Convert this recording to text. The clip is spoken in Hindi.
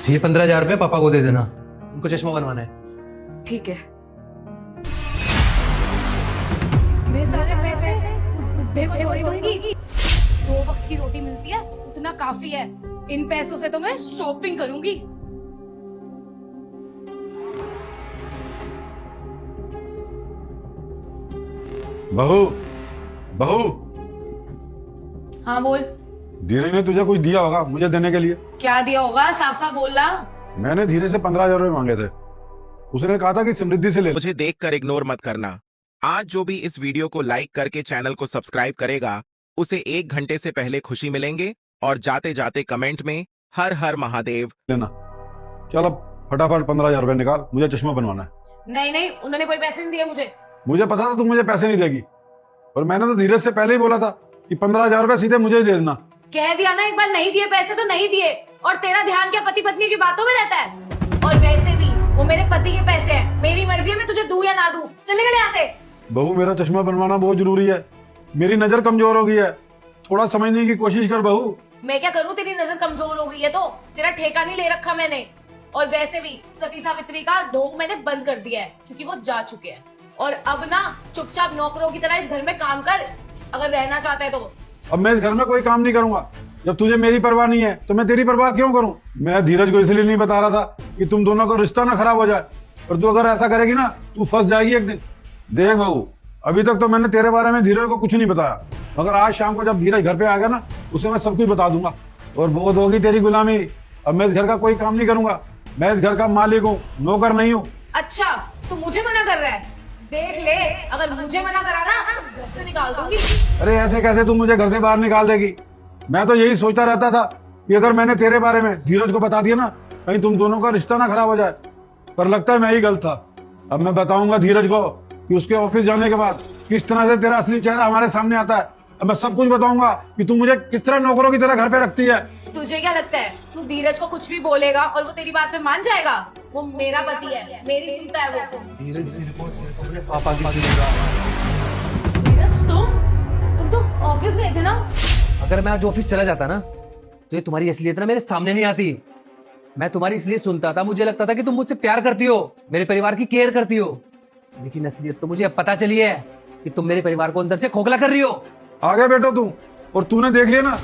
ये 15,000 रुपये पापा को दे देना, उनको चश्मा बनवाना है। ठीक है। मेरे सारे पैसे उस बुड्ढे को थोड़ी दूंगी। 2 वक्त की रोटी मिलती है, उतना काफी है। इन पैसों से तो मैं शॉपिंग करूंगी। बहू, बहू, हाँ बोल। धीरे ने तुझे कुछ दिया होगा मुझे देने के लिए। क्या दिया होगा, साफ साफ बोलना। मैंने धीरे से 15,000 रुपए मांगे थे। उसने कहा था कि समृद्धि से ले। मुझे देखकर इग्नोर मत करना। आज जो भी इस वीडियो को लाइक करके चैनल को सब्सक्राइब करेगा उसे 1 घंटे से पहले खुशी मिलेंगे और जाते जाते कमेंट में हर हर महादेव लेना। चल अब फटाफट 15,000 रुपए निकाल, मुझे चश्मा बनवाना है। नहीं नहीं, उन्होंने कोई पैसे नहीं दिए मुझे। मुझे पता था तुम मुझे पैसे नहीं देगी, और मैंने तो धीरज से पहले ही बोला था कि 15,000 रुपए सीधे मुझे ही दे देना। कह दिया ना एक बार, नहीं दिए पैसे तो नहीं दिए। और तेरा ध्यान क्या पति पत्नी की बातों में रहता है? और वैसे भी वो मेरे पति के पैसे हैं, मेरी मर्जी है मैं तुझे दूं या ना दूं। चल निकल यहाँ से। बहू, मेरा चश्मा बनवाना बहुत जरूरी है, मेरी नजर कमजोर हो गई है, थोड़ा समझने की कोशिश कर बहू। मैं क्या करूं, तेरी नजर कमजोर हो गई है तो? तेरा ठेका नहीं ले रखा मैंने। और वैसे भी सती सावित्री का ढोंग मैंने बंद कर दिया है, क्योंकि वो जा चुके हैं। और अब ना चुपचाप नौकरों की तरह इस घर में काम कर, अगर रहना चाहता है तो। अब मैं इस घर में कोई काम नहीं करूंगा। जब तुझे मेरी परवाह नहीं है तो मैं तेरी परवाह क्यों करूं? मैं धीरज को इसलिए नहीं बता रहा था कि तुम दोनों का रिश्ता ना खराब हो जाए, और तू अगर ऐसा करेगी ना तू फंस जाएगी एक दिन। देख बहू, अभी तक तो मैंने तेरे बारे में धीरज को कुछ नहीं बताया, मगर आज शाम को जब धीरज घर पे आ गया ना उसे मैं सब कुछ बता दूंगा, और बहुत होगी तेरी गुलामी। अब मैं इस घर का कोई काम नहीं करूंगा, मैं इस घर का मालिक हूँ, नौकर नहीं हूँ। अच्छा, तू मुझे मना कर रहा है? देख ले, अगर मुझे मना करा ना तो घर से निकाल दूंगी। अरे ऐसे कैसे तुम मुझे घर से बाहर निकाल देगी? मैं तो यही सोचता रहता था कि अगर मैंने तेरे बारे में धीरज को बता दिया ना, कहीं तुम दोनों का रिश्ता ना खराब हो जाए, पर लगता है मैं ही गलत था। अब मैं बताऊंगा धीरज को कि उसके ऑफिस जाने के बाद किस तरह से तेरा असली चेहरा हमारे सामने आता है। अब मैं सब कुछ बताऊंगा कि तू मुझे किस तरह नौकरों की तरह घर पे रखती है। तुझे क्या लगता है तू धीरज को कुछ भी बोलेगा और वो तेरी बात पे मान जाएगा? वो मेरा पति है, मेरी सुनता है वो। धीरज सिर्फ और सिर्फ अपने पापा की सुनेगा। धीरज, तुम तो ऑफिस गए थे ना? अगर मैं आज ऑफिस चला जाता ना तो ये तुम्हारी असलियत ना मेरे सामने नहीं आती। मैं तुम्हारी इसलिए सुनता था, मुझे लगता था कि तुम मुझसे प्यार करती हो, मेरे परिवार की केयर करती हो, लेकिन असलियत तो मुझे अब पता चली है कि तुम मेरे परिवार को अंदर से खोखला कर रही हो। आ गया बेटो तू, और तूने देख लिया ना